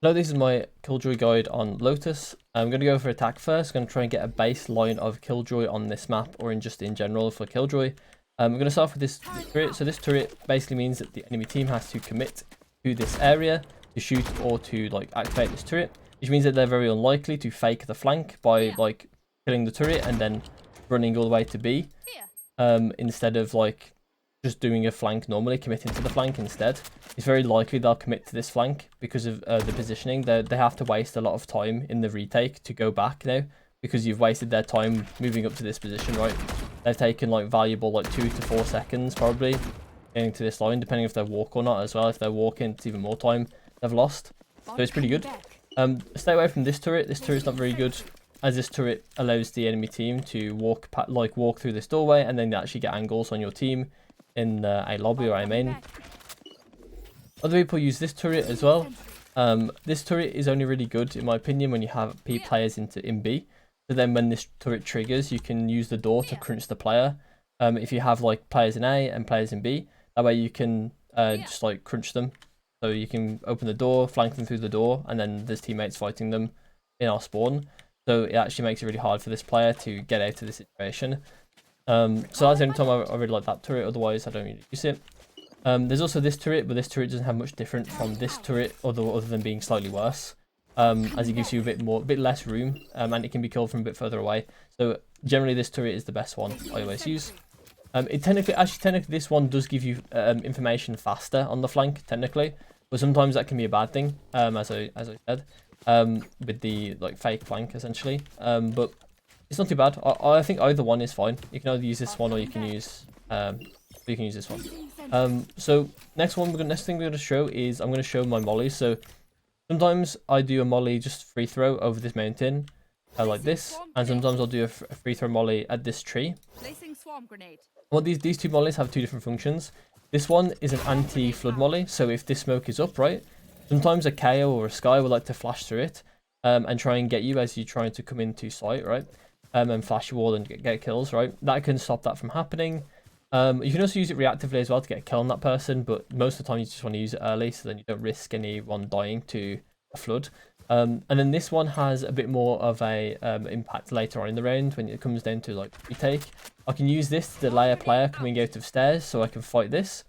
Hello, this is my Killjoy guide on Lotus. I'm going to go for attack first. I'm going to try and get a baseline of Killjoy on this map, or just in general for Killjoy. I'm going to start off with this turret. So this turret basically means that the enemy team has to commit to this area to shoot or to activate this turret, which means that they're very unlikely to fake the flank by killing the turret and then running all the way to B, instead of just doing a flank normally, committing to the flank instead. It's very likely they'll commit to this flank because of the positioning. They have to waste a lot of time in the retake to go back now, because you've wasted their time moving up to this position, right? They've taken valuable 2 to 4 seconds probably getting to this line, depending if they walk or not as well. If they're walking, it's even more time they've lost. So it's pretty good. Stay away from this turret. This turret's not very good, as this turret allows the enemy team to walk through this doorway, and then they actually get angles on your team in a lobby or a main. Other people use this turret as well. This turret is only really good, in my opinion, when you have players in B. So then when this turret triggers, you can use the door to crunch the player. If you have players in A and players in B, that way you can just crunch them. So you can open the door, flank them through the door, and then there's teammates fighting them in our spawn. So it actually makes it really hard for this player to get out of this situation. So that's the only time I really like that turret. Otherwise, I don't really use it. There's also this turret, but this turret doesn't have much different from this turret, other than being slightly worse. As it gives you a bit less room, and it can be killed from a bit further away. So generally, this turret is the best one I always use. Technically, this one does give you information faster on the flank, technically, but sometimes that can be a bad thing. As I said, with the fake flank essentially. But it's not too bad. I think either one is fine. You can either use this one or you can use this one. So next thing we're going to show is I'm going to show my molly. So sometimes I do a molly just free throw over this mountain, like this, and sometimes I'll do a free throw molly at this tree. Well, these two mollies have two different functions. This one is an anti-flood molly, so if this smoke is up, right, sometimes a KO or a Sky will like to flash through it, and try and get you as you're trying to come into sight, right, and flash your wall and get kills, right. That can stop that from happening. You can also use it reactively as well to get a kill on that person, but most of the time you just want to use it early, so then you don't risk anyone dying to a flood. And then this one has a bit more of a impact later on in the round when it comes down to retake. I can use this to delay a player coming out of stairs so I can fight this.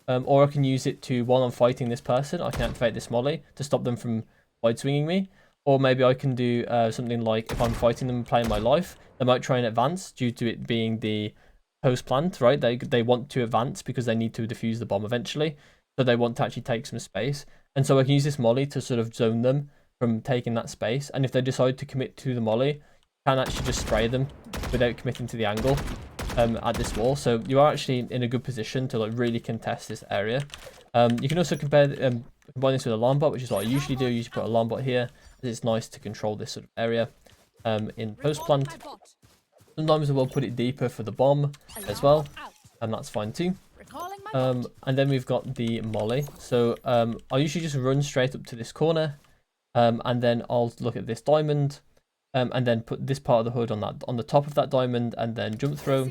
Or I can use it to, while I'm fighting this person, I can activate this molly to stop them from wide swinging me. Or maybe I can do something like, if I'm fighting them and playing my life, they might try and advance due to it being the post plant, right? They want to advance because they need to defuse the bomb eventually. So they want to actually take some space. And so I can use this molly to sort of zone them from taking that space. And if they decide to commit to the molly, you can actually just spray them without committing to the angle at this wall. So you are actually in a good position to really contest this area. You can also combine this with a alarm bot, which is what I usually do. I usually put a alarm bot here, as it's nice to control this sort of area in post plant. Sometimes I will put it deeper for the bomb as well, and that's fine too. And then we've got the molly. So I usually just run straight up to this corner, and then I'll look at this diamond, and then put this part of the hood on the top of that diamond, and then jump throw,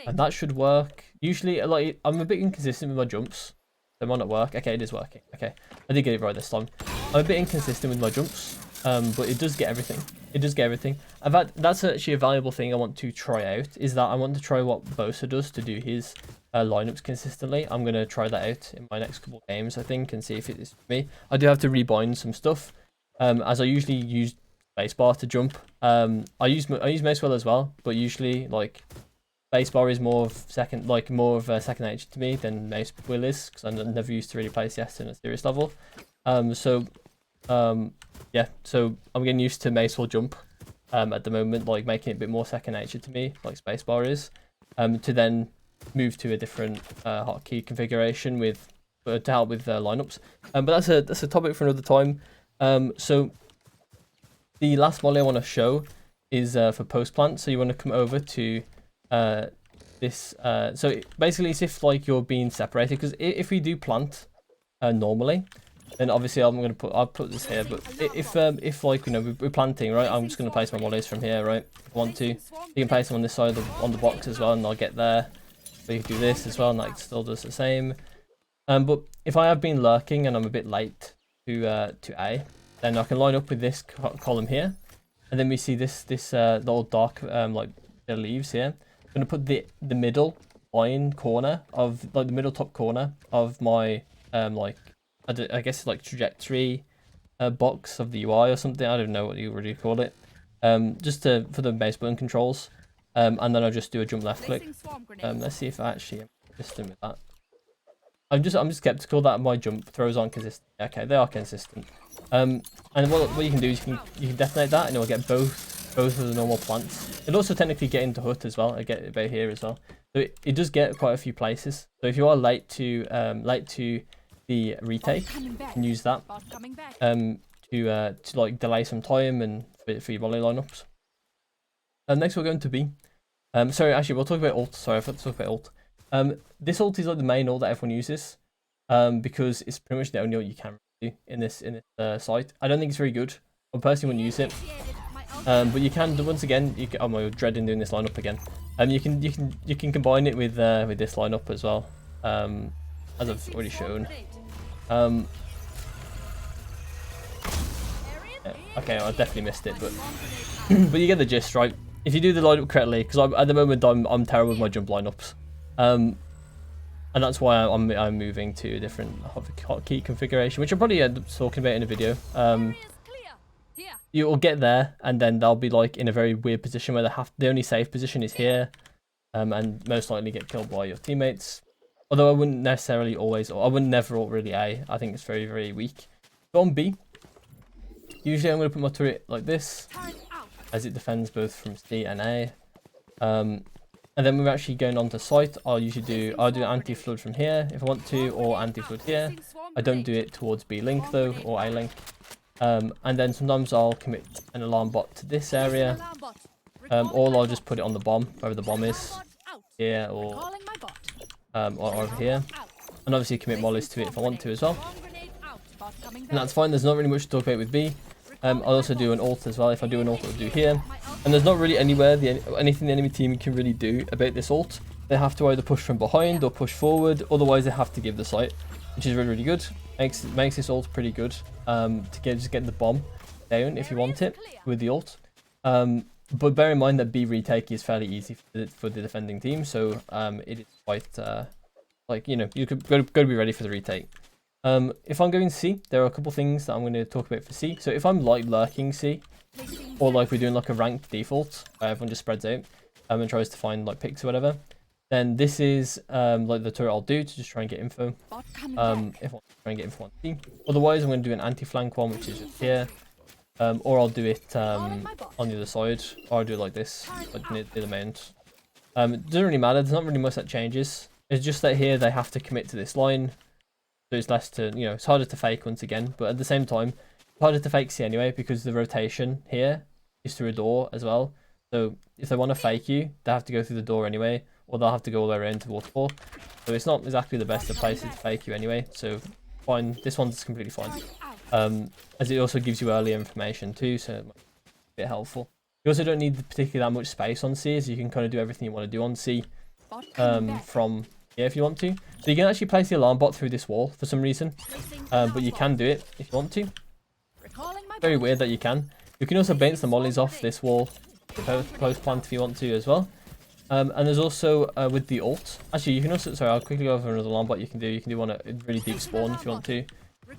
and that should work. Usually, I'm a bit inconsistent with my jumps. They might not work. Okay, it is working. Okay, I did get it right this time. I'm a bit inconsistent with my jumps, but it does get everything. It does get everything. In fact, that's actually a valuable thing I want to try out, is that I want to try what Bosa does to do his lineups consistently. I'm going to try that out in my next couple of games, I think, and see if it is for me. I do have to rebind some stuff, as I usually use spacebar to jump. I use mouse wheel as well, but usually spacebar is more of second nature to me than mouse wheel is, because I'm never used to really play CS in a serious level. Yeah, so I'm getting used to mace or jump at the moment, making it a bit more second nature to me, like spacebar is, to then move to a different hotkey configuration to help with lineups. But that's a topic for another time. So the last molly I want to show is for post plant. So you want to come over to this. So basically, it's if you're being separated, because if we do plant normally, then obviously I'll put this here. But if we're planting, right, I'm just gonna place my mollies from here, right? If I want to, you can place them on this side on the box as well, and I'll get there. So you can do this as well, and that still does the same. But if I have been lurking and I'm a bit late to A, then I can line up with this column here, and then we see this little dark like the leaves here. I'm gonna put the middle line corner of like the middle top corner of my like I guess it's like trajectory box of the UI or something. I don't know what you really call it. Just for the base button controls. And then I'll just do a jump left click. Let's see if I actually am consistent with that. I'm just skeptical that my jump throws aren't consistent. Okay, they are consistent. And what you can do is you can detonate that, and it will get both of the normal plants. It'll also technically get into hut as well. I get it about here as well. So it does get quite a few places. So if you are late to the retake, you can use that to like delay some time and for your volley lineups. Next we're going to B. Sorry, actually we'll talk about ult. Sorry, I forgot to talk about ult. This ult is like the main ult that everyone uses, because it's pretty much the only ult you can do in this site. I don't think it's very good. I personally wouldn't use it. But you can once again. Oh my, dreading doing this lineup again. You can combine it with this lineup as well, as I've already shown. Okay, I definitely missed it, but but you get the gist, right? If you do the lineup correctly, because at the moment I'm terrible with my jump lineups, and that's why I'm moving to a different hotkey configuration, which I'll probably end up talking about in a video. You will get there, and then they'll be like in a very weird position where the only safe position is here, and most likely get killed by your teammates. Although I wouldn't necessarily always, or I wouldn't never ult really A. I think it's very, very weak. But on B, usually I'm going to put my turret like this, as it defends both from C and A. And then when we're actually going on to site, I'll do anti-flood from here if I want to, or anti-flood here. I don't do it towards B link though, or A link. And then sometimes I'll commit an alarm bot to this area, or I'll just put it on the bomb, wherever the bomb is, here or over here. And obviously commit mollies to it if I want to as well. And that's fine, there's not really much to talk about with B. I'll also do an ult as well. If I do an ult, I'll do here. And there's not really anything the enemy team can really do about this ult. They have to either push from behind or push forward, otherwise they have to give the site, which is really, really good. Makes this ult pretty good to just get the bomb down if you want it with the ult. But bear in mind that B retake is fairly easy for the defending team, so it is quite like, you know, you could go to be ready for the retake. If I'm going C, there are a couple things that I'm going to talk about for C. So if I'm like lurking C, or like we're doing like a ranked default, where everyone just spreads out and tries to find like picks or whatever, then this is like the turret I'll do to just try and get info. If I want to try and get info on C. Otherwise, I'm going to do an anti-flank one, which is just here. Or I'll do it on the other side, or I'll do it like this, like near the mount. It doesn't really matter, there's not really much that changes. It's just that here they have to commit to this line, so it's less to, you know, it's harder to fake once again, but at the same time, it's harder to fake C anyway, because the rotation here is through a door as well. So if they want to fake you, they have to go through the door anyway, or they'll have to go all the way around to waterfall. So it's not exactly the best of places to fake you anyway, so fine, this one's completely fine. As it also gives you earlier information too, so it might be a bit helpful. You also don't need particularly that much space on C, so you can kind of do everything you want to do on C from here if you want to. So you can actually place the alarm bot through this wall for some reason, but you can do it if you want to. Very weird that you can. You can also bounce the mollies off this wall, close plant if you want to as well. And there's also with the ult. Actually, you can also, sorry, I'll quickly go over another alarm bot you can do. You can do one at really deep spawn if you want to.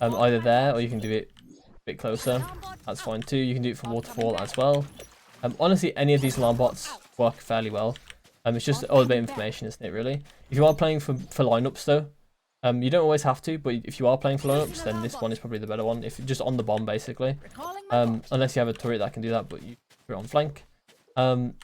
Either there, or you can do it a bit closer. That's fine too. You can do it from waterfall as well. Honestly, any of these alarm bots work fairly well. It's just all about information, isn't it, really? If you are playing for lineups though, you don't always have to, but if you are playing for lineups, then this one is probably the better one. If you're just on the bomb, basically. Unless you have a turret that can do that, but you put it on flank. And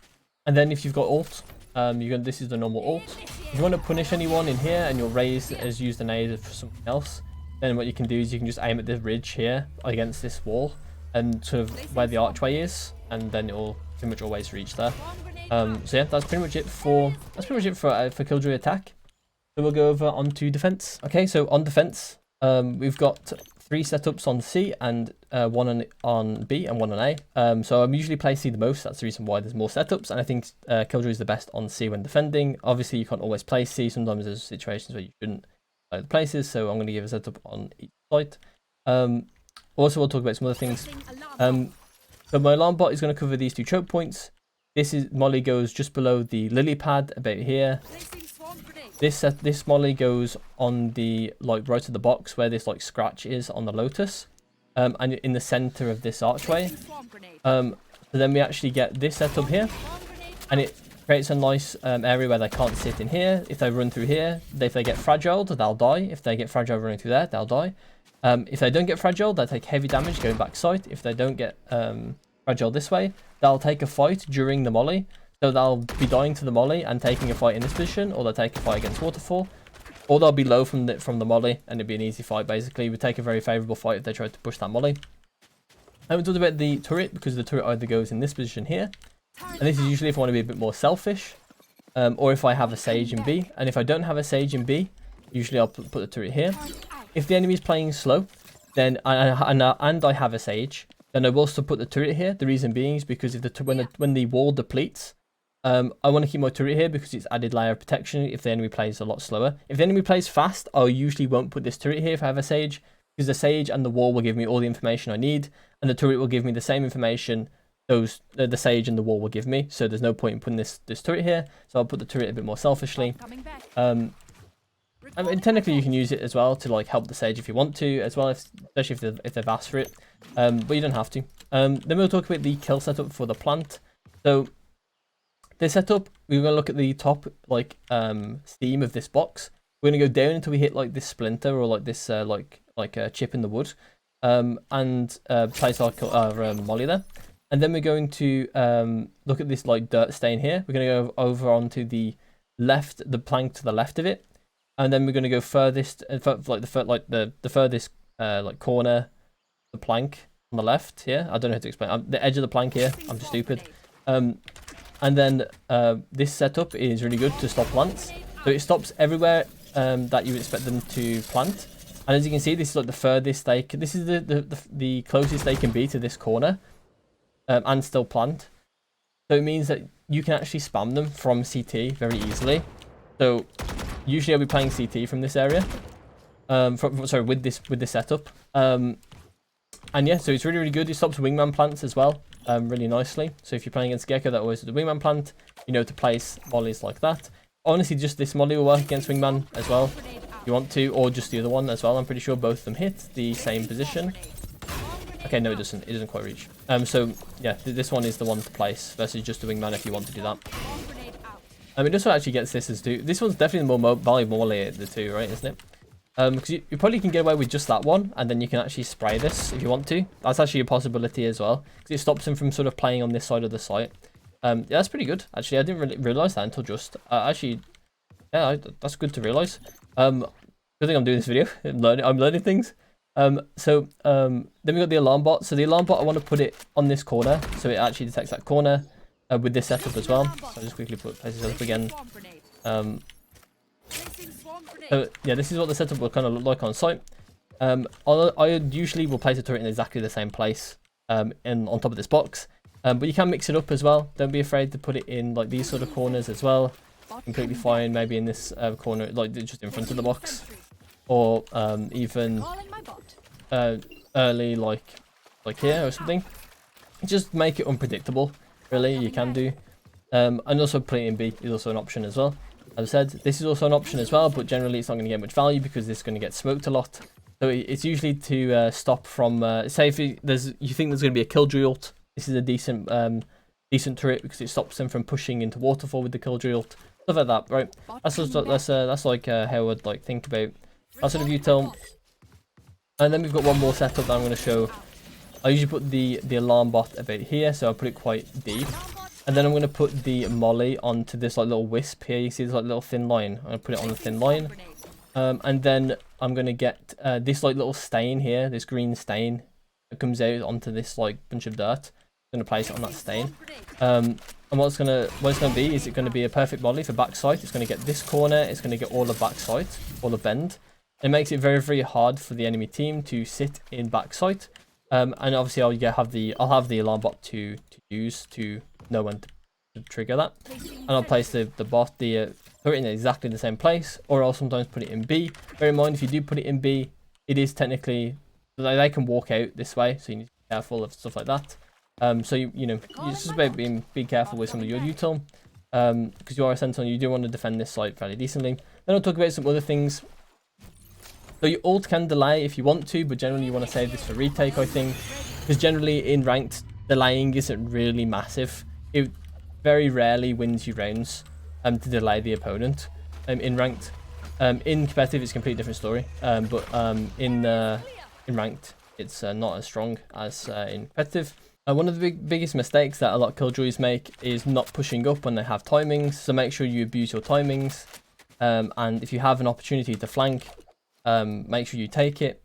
then if you've got ult, this is the normal ult. If you want to punish anyone in here and your raise is used an aid for something else, then what you can do is you can just aim at the ridge here against this wall and sort of where the archway is, and then it will pretty much always reach there. So yeah, that's pretty much it for Killjoy attack. So we'll go over onto defense. Okay, so on defense, we've got 3 setups on C and 1 on B and 1 on A. So I'm usually play C the most. That's the reason why there's more setups, and I think Killjoy is the best on C when defending. Obviously, you can't always play C. Sometimes there's situations where you shouldn't play the places. So I'm going to give a setup on each site. Also, we'll talk about some other things. So my alarm bot is going to cover these 2 choke points. Molly goes just below the lily pad about here. This molly goes on the right of the box where this scratch is on the Lotus, and in the center of this archway. So then we actually get this set up here, and it creates a nice area where they can't sit in here. If they run through here, if they get fragiled, they'll die. If they get fragile running through there, they'll die. If they don't get fragile, they'll take heavy damage going back sight. If they don't get fragile this way, they'll take a fight during the molly. So they'll be dying to the molly and taking a fight in this position, or they'll take a fight against waterfall, or they'll be low from the molly, and it'd be an easy fight basically. We take a very favourable fight if they try to push that molly. And we talked about the turret, because the turret either goes in this position here, and this is usually if I want to be a bit more selfish, or if I have a sage in B. And if I don't have a sage in B, usually I'll put the turret here. If the enemy is playing slow, then and I have a sage, then I will still put the turret here. The reason being is because if when the wall depletes, I want to keep my turret here because it's added layer of protection if the enemy plays a lot slower. If the enemy plays fast, I usually won't put this turret here if I have a sage, because the sage and the wall will give me all the information I need, and the turret will give me the same information the sage and the wall will give me. So there's no point in putting this turret here. So I'll put the turret a bit more selfishly. I mean, technically you can use it as well to help the sage if you want to, as well, especially if they've asked for it. But you don't have to. Then we'll talk about the kill setup for the plant. So this setup, we're going to look at the top seam of this box. We're going to go down until we hit this splinter or this a chip in the wood, and place our molly there. And then we're going to look at this dirt stain here. We're going to go over onto the plank to the left of it, and then we're going to go furthest, the furthest corner, the plank on the left here. I don't know how to explain. The edge of the plank here. I'm just stupid. And then this setup is really good to stop plants. So it stops everywhere that you would expect them to plant. And as you can see, this is the furthest this is the closest they can be to this corner, and still plant. So it means that you can actually spam them from CT very easily. So usually I'll be playing CT from this area, with this setup. And yeah, so it's really good. It stops wingman plants as well, really nicely. So if you're playing against Gecko that always has the wingman plant, you know to place mollies like that. Honestly, just this molly will work against wingman as well, if you want to, or just the other one as well. I'm pretty sure both of them hit the same position. Okay, no, it doesn't. It doesn't quite reach. So yeah, this one is the one to place versus just the wingman if you want to do that. This one actually gets this as two. This one's definitely the more valuable molly of the two, right? Isn't it? Because you probably can get away with just that one, and then you can actually spray this if you want to. That's actually a possibility as well, because it stops them from sort of playing on this side of the site. Yeah, that's pretty good. Actually, I didn't really realize that until just. Actually, yeah, that's good to realize. Good thing I'm doing this video. I'm learning things. Then we got the alarm bot. So the alarm bot, I want to put it on this corner, so it actually detects that corner with this setup as well. So I'll just quickly place this up again. So yeah, this is what the setup will kind of look like on site. I usually will place a turret in exactly the same place, on top of this box. But you can mix it up as well. Don't be afraid to put it in these sort of corners as well. Completely fine. Maybe in this corner, just in front of the box, or even early, like here or something. Just make it unpredictable. Really, you can do. And also put it in B is also an option as well. As I said, this is also an option as well, but generally it's not going to get much value because it's going to get smoked a lot. So it's usually to stop from, say if you think there's going to be a Killjoy ult, this is a decent turret because it stops them from pushing into waterfall with the Killjoy ult, stuff like that, right? That's how I would think about that sort of util. And then we've got one more setup that I'm going to show. I usually put the alarm bot about here, so I put it quite deep. And then I'm going to put the molly onto this little wisp here. You see this little thin line. I'm going to put it on the thin line. And then I'm going to get this little stain here, this green stain that comes out onto this bunch of dirt. I'm going to place it on that stain. And what it's going to be is it's going to be a perfect molly for backside. It's going to get this corner. It's going to get all of backside, all of bend. It makes it very, very hard for the enemy team to sit in backside. And obviously I'll have the alarm bot to use to know when to trigger that, and I'll place the turret in exactly the same place, or I'll sometimes put it in B. Bear in mind, if you do put it in B, it is technically they can walk out this way, so you need to be careful of stuff like that. So you know, it's just about being careful with some of your util, because you are a sentinel, you do want to defend this site fairly decently. Then I'll talk about some other things. So your ult can delay if you want to, but generally you want to save this for retake, I think, because generally in ranked, delaying isn't really massive. It very rarely wins you rounds to delay the opponent in ranked. In competitive, it's a completely different story, but in ranked, it's not as strong as in competitive. One of the biggest mistakes that a lot of Killjoys make is not pushing up when they have timings, so make sure you abuse your timings, and if you have an opportunity to flank, make sure you take it.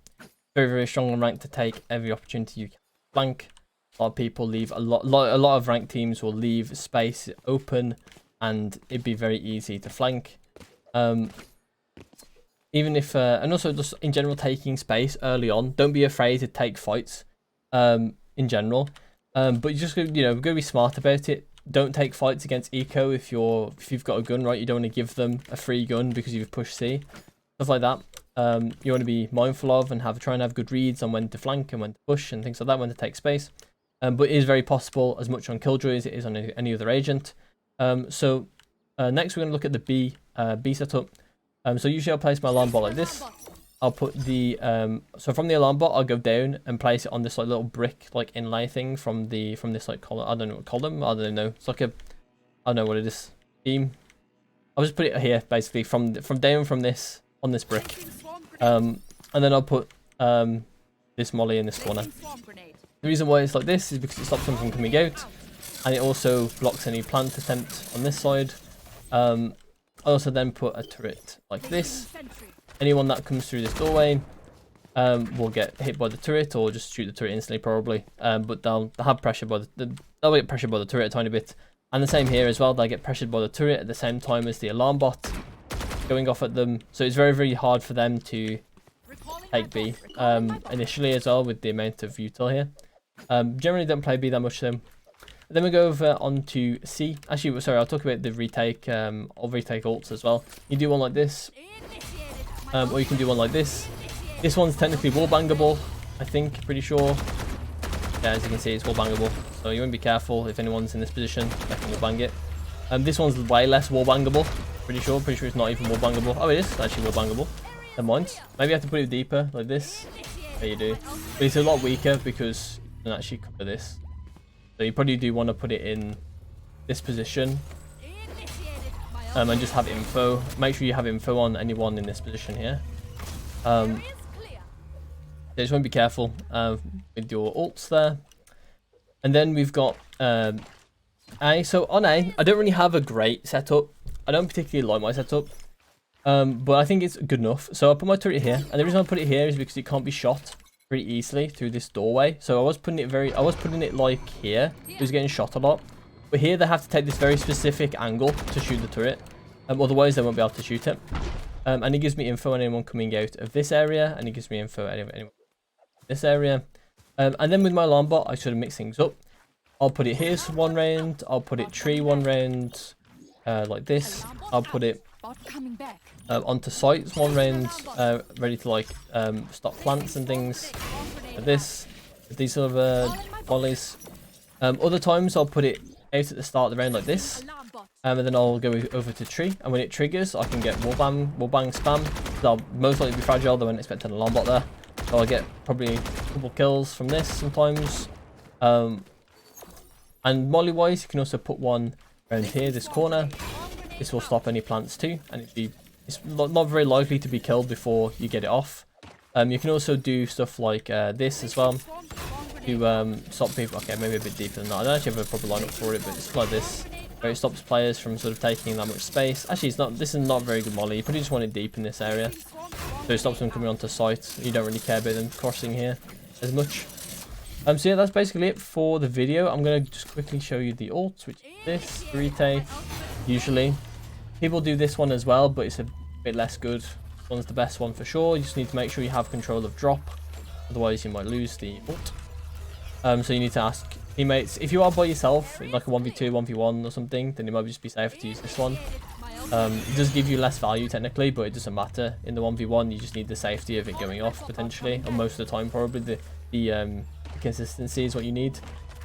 Very, very strong on rank to take every opportunity you can flank. A lot of people leave a lot of ranked teams will leave space open, and it'd be very easy to flank. Even if and also just in general, taking space early on, don't be afraid to take fights in general, but you just, you know, go be smart about it. Don't take fights against eco if you've got a gun, right? You don't want to give them a free gun because you've pushed C, stuff like that. You want to be mindful of and try and have good reads on when to flank and when to push and things like that, when to take space. But it is very possible, as much on Killjoy as it is on any other agent. So next we're going to look at the B setup. So usually I'll place my alarm bot like this. I'll put the so from the alarm bot I'll go down and place it on this like little brick like inlay thing from this like column. I don't know what column. I don't know. It's like I don't know what it is. Beam. I'll just put it here basically from down from this on this brick. And then I'll put this molly in this corner. The reason why it's like this is because it stops them from coming out, and it also blocks any plant attempt on this side. I also then put a turret like this. Anyone that comes through this doorway will get hit by the turret, or just shoot the turret instantly probably. But they'll have pressure by they'll get pressured by the turret a tiny bit. And the same here as well. They get pressured by the turret at the same time as the alarm bot going off at them. So it's very, very hard for them to take B initially as well, with the amount of util here. Generally don't play B that much though. Then we go over onto C. Actually, sorry, I'll talk about the retake. I'll retake ults as well. You do one like this, or you can do one like this. This one's technically wallbangable, I think, pretty sure. Yeah, as you can see, it's wallbangable. So you want to be careful if anyone's in this position, they can wallbang it. This one's way less wallbangable. Pretty sure it's not even wallbangable. Oh, it is actually wallbangable. Never mind. Maybe you have to put it deeper, like this. There you do. But it's a lot weaker because you can actually cover this. So you probably do want to put it in this position. And just have info. Make sure you have info on anyone in this position here. Just want to be careful with your ults there. And then we've got A. So on A, I don't really have a great setup. I don't particularly like my setup. But I think it's good enough. So I'll put my turret here. And the reason I put it here is because it can't be shot very easily through this doorway. So I was putting it like here. It was getting shot a lot. But here they have to take this very specific angle to shoot the turret. Otherwise they won't be able to shoot it. And it gives me info on anyone coming out of this area. And it gives me info on anyone in this area. And then with my alarm bot, I sort of mix things up. I'll put it here for one round. I'll put it tree one round. Like this. I'll put it onto sites one round, ready to like stop plants and things like this, with these sort of volleys. Other times I'll put it out at the start of the round like this, and then I'll go over to tree, and when it triggers I can get wallbang spam. So I'll most likely be fragile, they won't expect an alarm bot there, so I'll get probably a couple kills from this sometimes. And molly wise, you can also put one around here, this corner. This will stop any plants too, and it's not very likely to be killed before you get it off. You can also do stuff like this as well to stop people. Okay, maybe a bit deeper than that. I don't actually have a proper lineup for it, but it's like this, where it stops players from sort of taking that much space. Actually, it's not. This is not very good molly. You probably just want it deep in this area, so it stops them coming onto site. You don't really care about them crossing here as much. So yeah, that's basically it for the video. I'm gonna just quickly show you the ults, which is this retake. Usually people do this one as well, but it's a bit less good. This one's the best one for sure. You just need to make sure you have control of drop, otherwise you might lose the ult. So you need to ask teammates. If you are by yourself, like a 1v2, 1v1 or something, then it might just be safer to use this one. It does give you less value technically, but it doesn't matter. In the 1v1, you just need the safety of it going off potentially, and most of the time probably the consistency is what you need,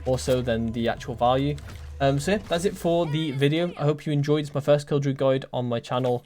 also than the actual value. So yeah, that's it for the video. I hope you enjoyed. It's my first Killjoy guide on my channel.